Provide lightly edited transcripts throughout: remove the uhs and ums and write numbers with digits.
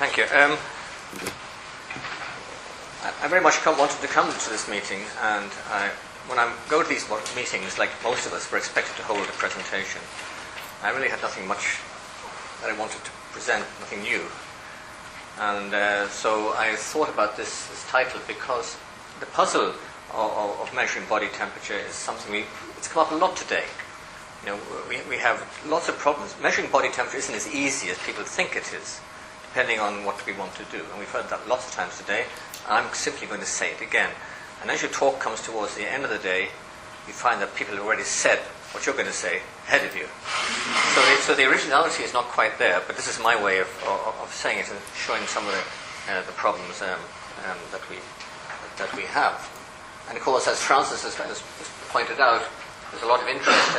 Thank you. I very much wanted to come to this meeting, and when I go to these meetings, like most of us, we're expected to hold a presentation. I really had nothing much that I wanted to present, nothing new. And so I thought about this title because the puzzle of measuring body temperature is something it's come up a lot today. You know, we have lots of problems. Measuring body temperature isn't as easy as people think it is, depending on what we want to do. And we've heard that lots of times today. I'm simply going to say it again. And as your talk comes towards the end of the day, you find that people have already said what you're going to say ahead of you. So the originality is not quite there, but this is my way of saying it and showing some of the problems that we have. And of course, as Francis has pointed out, there's a lot of interest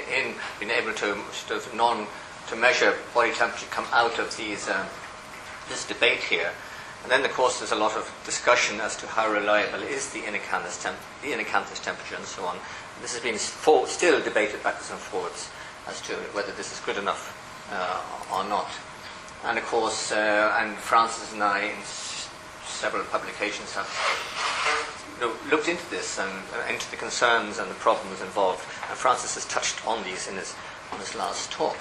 in being able to measure body temperature come out of this debate here. And then, of course, there's a lot of discussion as to how reliable is the inacanthus temperature and so on. And this has been still debated backwards and forwards as to whether this is good enough or not. And of course, and Francis and I, in several publications, have looked into this and into the concerns and the problems involved. And Francis has touched on these on his last talk.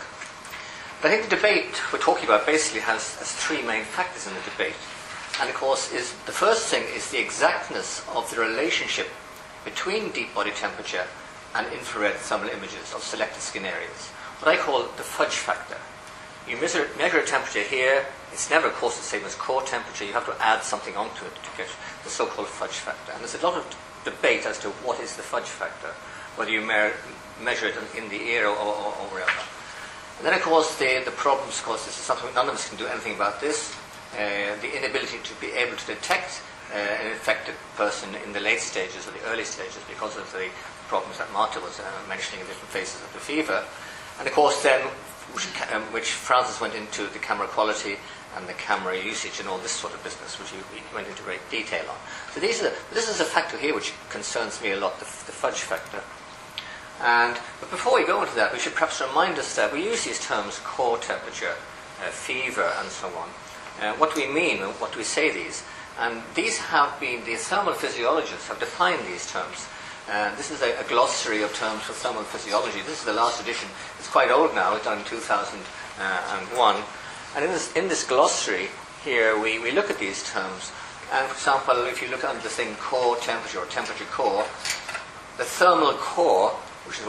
But I think the debate we're talking about basically has three main factors in the debate. And of course, the first thing is the exactness of the relationship between deep body temperature and infrared thermal images of selected skin areas. What I call the fudge factor. You measure a temperature here. It's never, of course, the same as core temperature. You have to add something onto it to get the so-called fudge factor. And there's a lot of debate as to what is the fudge factor, whether you measure it in the ear or wherever. And then, of course, the problems, of course, this is something none of us can do anything about this. The inability to be able to detect an infected person in the late stages or the early stages because of the problems that Marta was mentioning in different phases of the fever. And of course then, which Francis went into, the camera quality and the camera usage and all this sort of business, which he went into great detail on. So this is a factor here which concerns me a lot, the fudge factor. But before we go into that, we should perhaps remind us that we use these terms core temperature, fever and so on. What do we mean and what do we say these? And these have been, the thermal physiologists have defined these terms. This is a glossary of terms for thermal physiology. This is the last edition. It's quite old now. It's done in 2001. And in this glossary here, we look at these terms. And for example, if you look under the thing core temperature or temperature core, the thermal core, which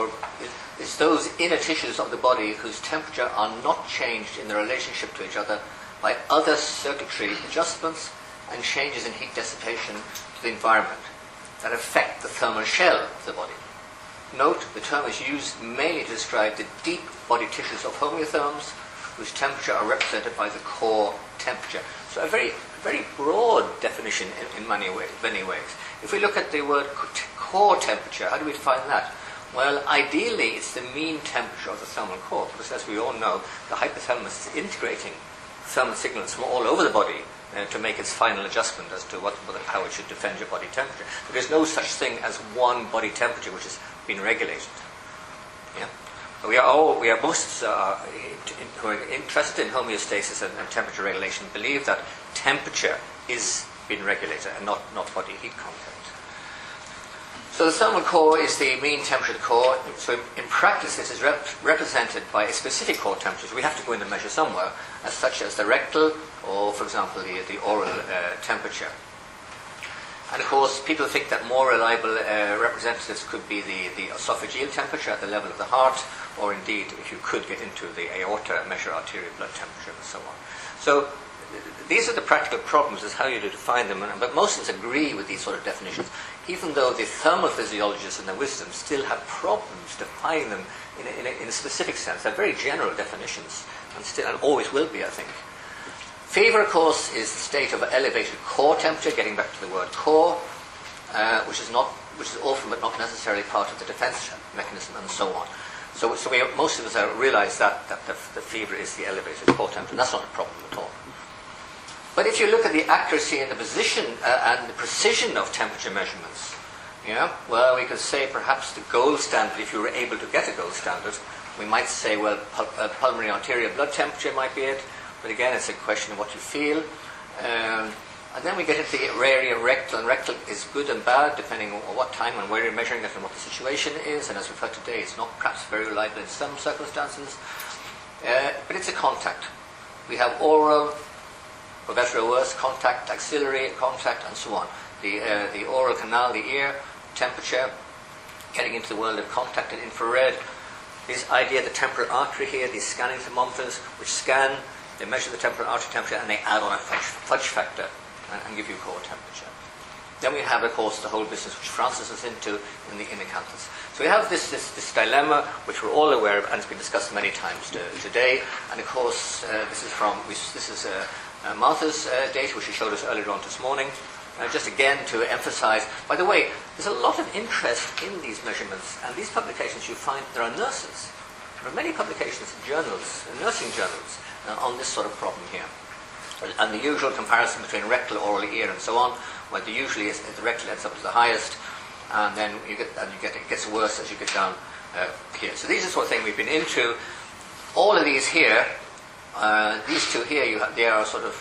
is those inner tissues of the body whose temperature are not changed in their relationship to each other by other circuitry adjustments and changes in heat dissipation to the environment that affect the thermal shell of the body. Note, the term is used mainly to describe the deep body tissues of homeotherms, whose temperature are represented by the core temperature. So a very, very broad definition in many ways. If we look at the word core temperature, how do we define that? Well, ideally, it's the mean temperature of the thermal core, because as we all know, the hypothalamus is integrating thermal signals from all over the body to make its final adjustment as to how it should defend your body temperature. But there's no such thing as one body temperature which has been regulated. Yeah? Most who are interested in homeostasis and temperature regulation believe that temperature is being regulated and not body heat content. So the thermal core is the mean temperature of the core. So in practice, this is represented by a specific core temperature. So we have to go in and measure somewhere, as such as the rectal or, for example, the oral temperature. And of course, people think that more reliable representatives could be the esophageal temperature at the level of the heart, or indeed, if you could get into the aorta, measure arterial blood temperature and so on. So these are the practical problems, is how you define them, but most of us agree with these sort of definitions, even though the thermal physiologists in their wisdom still have problems defining them in a specific sense. They're very general definitions, and always will be, I think. Fever, of course, is the state of elevated core temperature, getting back to the word core, which is often but not necessarily part of the defense mechanism and so on. So most of us realize that the fever is the elevated core temperature, and that's not a problem at all. But if you look at the accuracy and the position and the precision of temperature measurements, well, we could say perhaps the gold standard, if you were able to get a gold standard, we might say, well, pulmonary arterial blood temperature might be it, but again, it's a question of what you feel. And then we get into the area rectal, and rectal is good and bad depending on what time and where you're measuring it and what the situation is. And as we've heard today, it's not perhaps very reliable in some circumstances, but it's a contact. We have oral, for better or worse, contact, axillary contact, and so on. The oral canal, the ear, temperature, getting into the world of contact and infrared. This idea of the temporal artery here, these scanning thermometers, which scan, they measure the temporal artery temperature, and they add on a Fudge Factor and give you core temperature. Then we have, of course, the whole business which Francis is into in the canthus. So we have this dilemma, which we're all aware of, and it's been discussed many times today. And of course, this is Martha's data, which she showed us earlier on this morning. Just again to emphasize, by the way, there's a lot of interest in these measurements, and these publications you find, there are nurses. There are many publications in journals, nursing journals, on this sort of problem here. And the usual comparison between rectal, oral, ear, and so on, where usually the rectal ends up as the highest, and then it gets worse as you get down here. So these are the sort of thing we've been into. All of these here, these two here, they are sort of,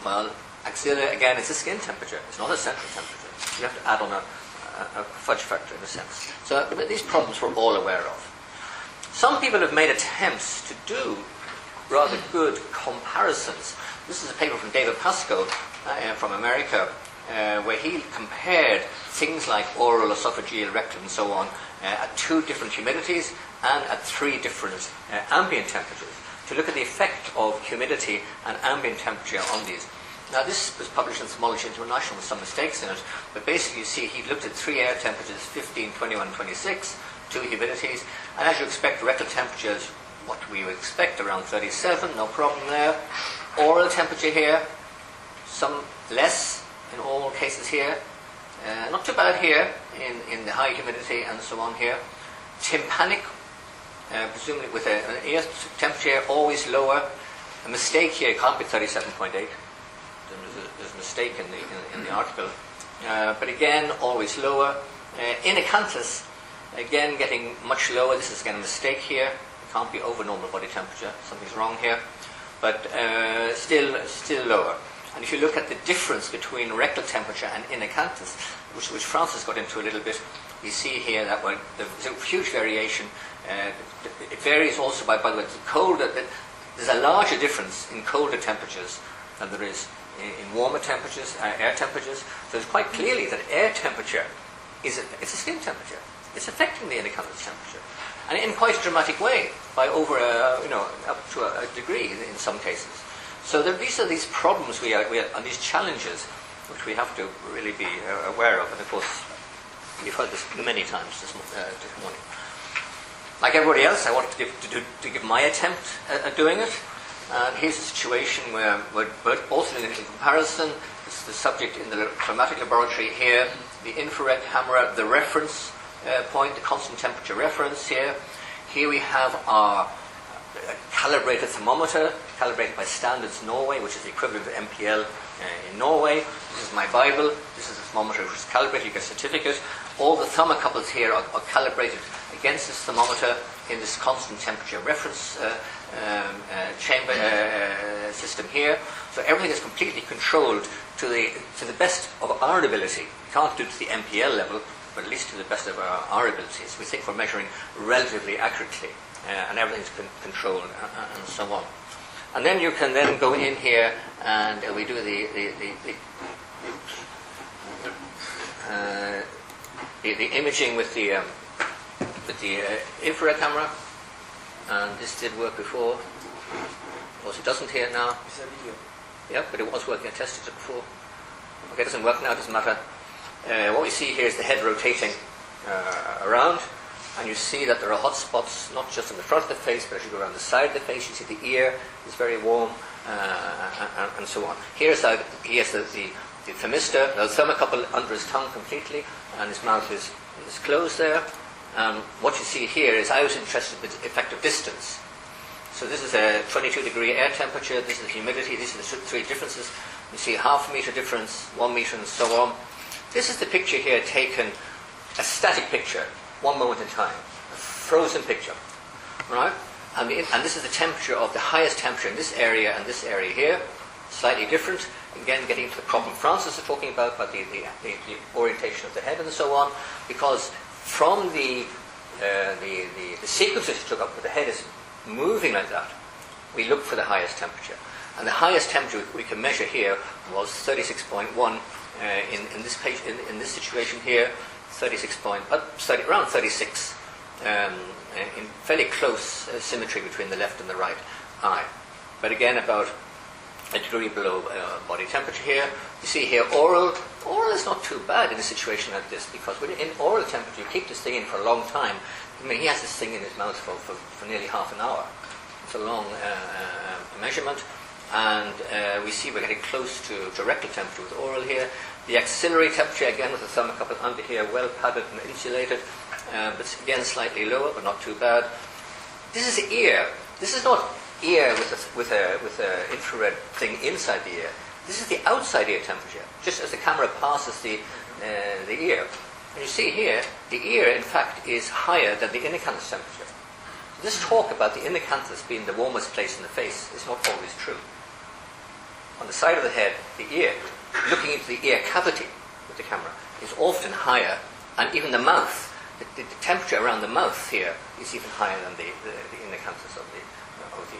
well, axillary, again, it's a skin temperature. It's not a central temperature. You have to add on a Fudge Factor in a sense. So these problems we're all aware of. Some people have made attempts to do rather good comparisons. This is a paper from David Pascoe from America, where he compared things like oral, esophageal, rectal, and so on at 2 different humidities and at 3 different ambient temperatures to look at the effect of humidity and ambient temperature on these. Now, this was published in Thermology International with some mistakes in it, but basically you see he looked at 3 air temperatures, 15, 21, 26, 2 humidities, and as you expect, rectal temperatures, what we would expect, around 37, no problem there. Oral temperature here, some less in all cases here, not too bad here in the high humidity and so on here. Tympanic, presumably with an ear temperature always lower. A mistake here can't be 37.8. There's a mistake in the article, but again always lower. In acanthus, again getting much lower. This is again a mistake here. It can't be over normal body temperature. Something's wrong here, but still lower. And if you look at the difference between rectal temperature and in acanthus, which Francis got into a little bit, you see here that there's a huge variation. It varies also by the way, there's a larger difference in colder temperatures than there is in warmer temperatures, air temperatures. So it's quite clearly that air temperature it's a skin temperature. It's affecting the acanthus temperature, and in quite a dramatic way, by over up to a degree in some cases. So these are these problems we are and these challenges which we have to really be aware of. And of course, you've heard this many times this morning. Like everybody else, I wanted to give my attempt at doing it. And here's a situation where we're both in comparison. This is the subject in the climatic laboratory here, the infrared camera, the reference point, the constant temperature reference here. Here we have our calibrated thermometer, calibrated by Standards Norway, which is the equivalent of MPL in Norway. This is my Bible. This is the thermometer which is calibrated. You get a certificate. All the thermocouples here are calibrated against this thermometer in this constant temperature reference chamber system here. So everything is completely controlled to the best of our ability. We can't do it to the MPL level, but at least to the best of our abilities. We think we're measuring relatively accurately, and everything's controlled and so on. And then you can then go in here and we do the imaging with the infrared camera, and this did work before. Of course, it doesn't here now. Yeah, but it was working. I tested it before. Okay, it doesn't work now. It doesn't matter. What we see here is the head rotating around, and you see that there are hot spots not just in the front of the face, but as you go around the side of the face, you see the ear is very warm, and so on. He has the thermistor, the thermocouple under his tongue completely, and his mouth is closed there. What you see here is I was interested in the effect of distance. So this is a 22-degree air temperature, this is the humidity, these are the 3 differences. You see a half-meter difference, 1 meter, and so on. This is the picture here taken, a static picture, one moment in time, a frozen picture. Right? And this is the temperature of the highest temperature in this area and this area here, slightly different. Again, getting to the problem Francis is talking about the orientation of the head and so on, because from the sequences you took up where the head is moving like that, we look for the highest temperature. And the highest temperature we can measure here was 36.1 in this page, in this situation here, around 36, in fairly close symmetry between the left and the right eye. But again, about a degree below body temperature here. You see here, oral is not too bad in a situation like this, because when in oral temperature, you keep this thing in for a long time. I mean, he has this thing in his mouth for nearly half an hour. It's a long measurement. And we see we're getting close to rectal temperature with oral here. The axillary temperature, again, with the thermocouple under here, well padded and insulated, but again slightly lower, but not too bad. This is the ear. This is not ear with a infrared thing inside the ear. This is the outside ear temperature, just as the camera passes the ear. And you see here, the ear, in fact, is higher than the inner canthus temperature. So this talk about the inner canthus being the warmest place in the face is not always true. On the side of the head, the ear, looking into the ear cavity with the camera, is often higher, and even the mouth, the temperature around the mouth here is even higher than the inner canthus of the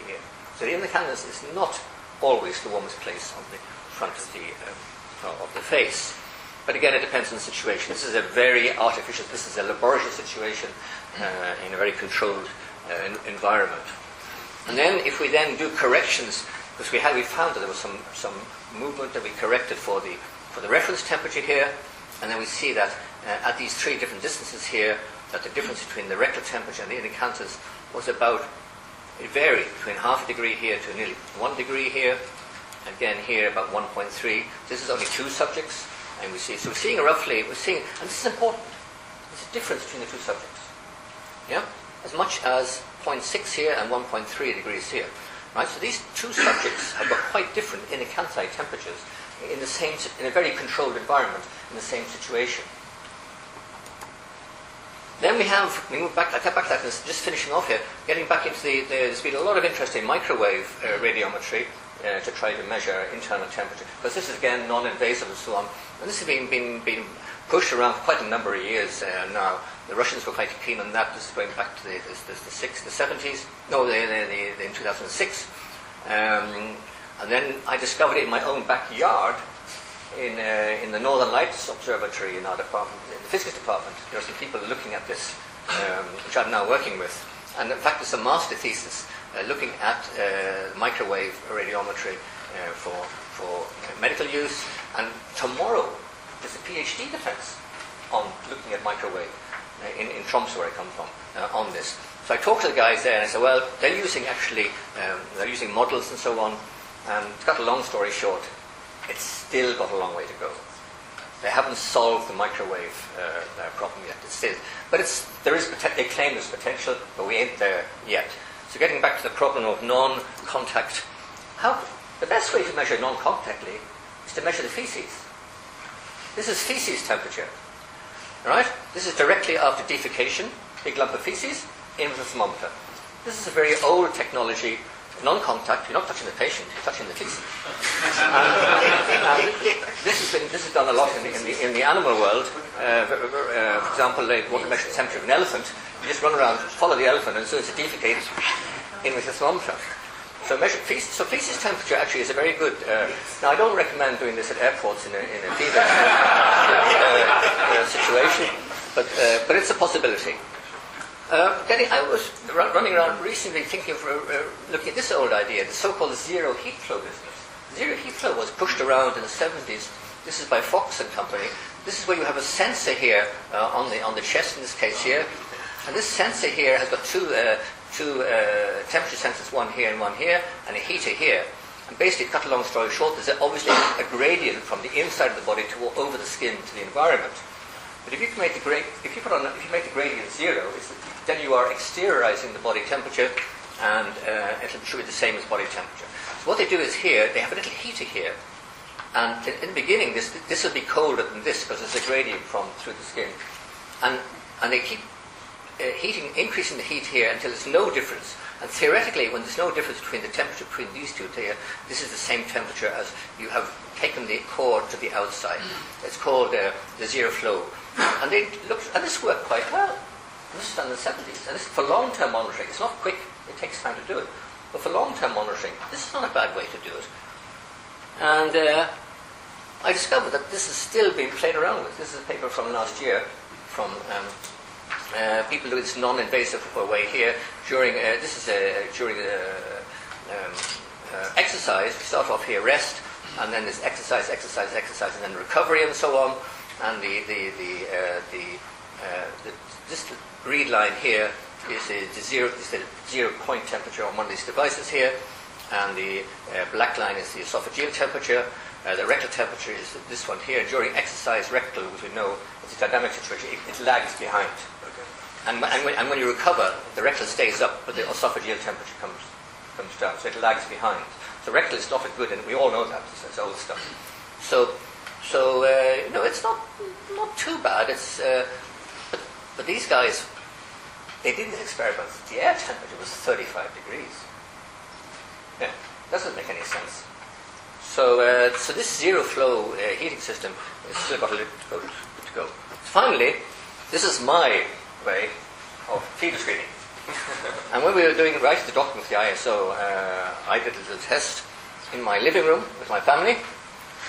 ear. So the inner canthus is not always the warmest place on the front of the face. But again, it depends on the situation. This is a very artificial, this is a laboratory situation in a very controlled environment. And then if we then do corrections, because we found that there was some movement that we corrected for the reference temperature here, and then we see that at these three different distances here, that the difference between the rectal temperature and the inner canthus was about, it varied between half a degree here to nearly 1 degree here. Again here about 1.3. This is only 2 subjects, and we're seeing, and this is important, there's a difference between the 2 subjects. Yeah? As much as 0.6 here and 1.3 degrees here. Right? So these 2 subjects have got quite different inner canthi temperatures in a very controlled environment in the same situation. Then we move back, I get back to that, just finishing off here, getting back into there's been a lot of interest in microwave radiometry to try to measure internal temperature, because this is again non-invasive and so on, and this has been pushed around for quite a number of years now. The Russians were quite keen on that. This is going back to the 70s. No, in 2006. And then I discovered it in my own backyard in the Northern Lights Observatory in our department, in the physics department. There are some people looking at this, which I'm now working with. And in fact, it's a master thesis looking at microwave radiometry for medical use. And tomorrow there's a PhD defense on looking at microwave in Tromsø, where I come from, on this. So I talked to the guys there, and I said, well, they're using models and so on, and to cut a long story short, it's still got a long way to go. They haven't solved the microwave problem yet. They claim there's potential, but we ain't there yet. So getting back to the problem of non-contact, the best way to measure non-contactly is to measure the feces. This is feces temperature. Right? This is directly after defecation, big lump of feces, in with a thermometer. This is a very old technology, non-contact. You're not touching the patient, you're touching the feces. This is done a lot in the animal world. For example, they want to measure the temperature of an elephant. You just run around, follow the elephant, and as soon as it defecates, in with a thermometer. So feces temperature actually is a very good. Now I don't recommend doing this at airports in a fever situation, but it's a possibility. I was running around recently thinking of looking at this old idea, the so-called zero heat flow business. Zero heat flow was pushed around in the 70s. This is by Fox and Company. This is where you have a sensor here on the chest in this case here, and this sensor here has got two temperature sensors, one here and one here, and a heater here. And basically, cut a long story short, there's obviously a gradient from the inside of the body over the skin to the environment. But if you make the gradient zero, then you are exteriorizing the body temperature, and it'll show you the same as body temperature. So what they do is here, they have a little heater here, and in the beginning, this will be colder than this because there's a gradient through the skin, and they keep increasing the heat here until there's no difference, And theoretically, when there's no difference between the temperature between these two here, this is the same temperature as you have taken the cord to the outside. It's called the zero flow. And this worked quite well. This is done in the 70s. And this is for long-term monitoring. It's not quick. It takes time to do it. But for long-term monitoring, this is not a bad way to do it. And I discovered that this is still being played around with. This is a paper from last year from people doing this non-invasive way here during exercise. We start off here, rest, and then there's exercise, and then recovery, and so on. And this read line here is the zero point temperature on one of these devices here, and the black line is the esophageal temperature. The rectal temperature is this one here. During exercise, rectal, as we know, it's a dynamic situation. It lags behind. And when you recover, the rectal stays up, but the esophageal temperature comes down, so it lags behind. So rectal is not a good, and we all know that. It's old stuff. So it's not too bad. But these guys, they did this experiment. The air temperature was 35 degrees. Yeah, doesn't make any sense. So this zero flow heating system has still got a little to go. Finally, this is my way of fever screening. And when we were doing right at the doctor with the ISO, I did a little test in my living room with my family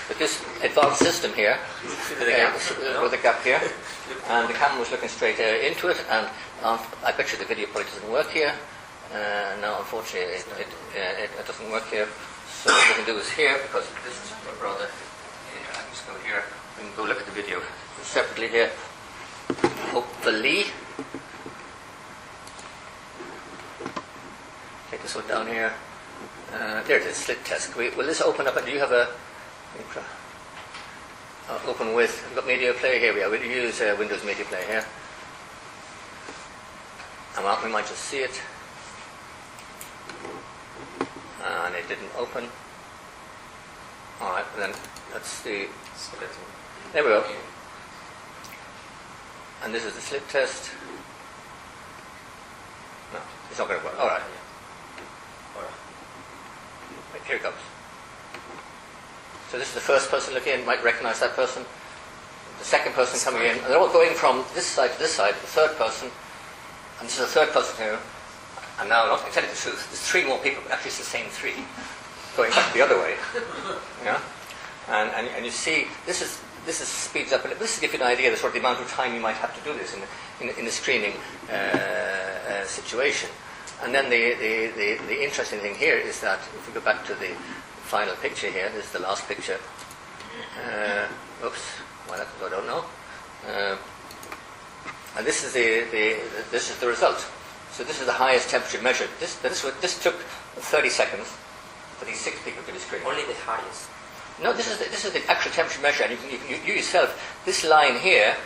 with this advanced system here, with a gap here, and the camera was looking straight into it. And I bet you the video probably doesn't work here. No, unfortunately, it doesn't work here. So what we can do is here, because this is rather. I can just go here. We can go look at the video separately here. Hopefully. Take this one down here. There it is, Slit Test. Will this open up? Do you have a open with? We've got media player here. We'll use Windows Media Player here. And we might just see it. And it didn't open. Alright, then that's the. There we go. And this is the Slit Test. No, it's not going to work. Alright. Here it comes. So this is the first person looking in, might recognize that person. The second person coming in, and they're all going from this side to this side, the third person, and this is the third person here. And now, not to tell you the truth, there's three more people, but actually it's the same three, going back the other way. Yeah? And you see, this is speeds up, and this gives you an idea of the sort of the amount of time you might have to do this in a screening situation. And then the interesting thing here is that if we go back to the final picture here, this is the last picture. Oops, why that? I don't know. And this is the result. So this is the highest temperature measured. This took 30 seconds for these 6 people to be screened. Only the highest. No, this is the actual temperature measure, and you yourself. This line here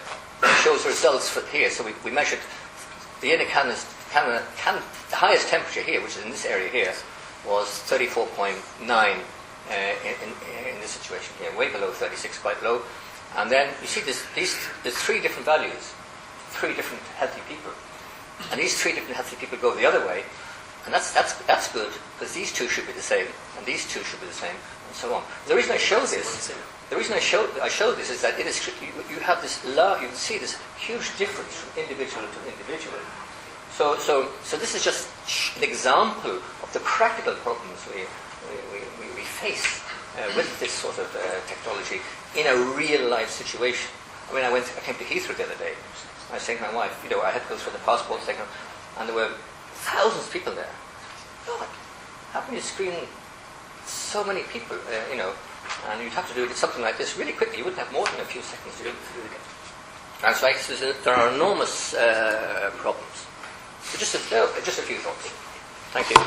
shows the results for here. So we measured the inner can. The highest temperature here, which is in this area here, was 34.9 in this situation here, way below 36, quite low. And then you see there's 3 different values, 3 different healthy people. And these 3 different healthy people go the other way, and that's good, because these 2 should be the same, and these 2 should be the same, and so on. The reason I show this, is that it is you have this you can see this huge difference from individual to individual. So this is just an example of the practical problems we face with this sort of technology in a real life situation. I mean, I came to Heathrow the other day. I was saying to my wife, I had to go through the passport thing, and there were thousands of people there. God, how can you screen so many people, and you'd have to do something like this really quickly. You wouldn't have more than a few seconds to do it. And so there are enormous problems. So just a few thoughts. Thank you.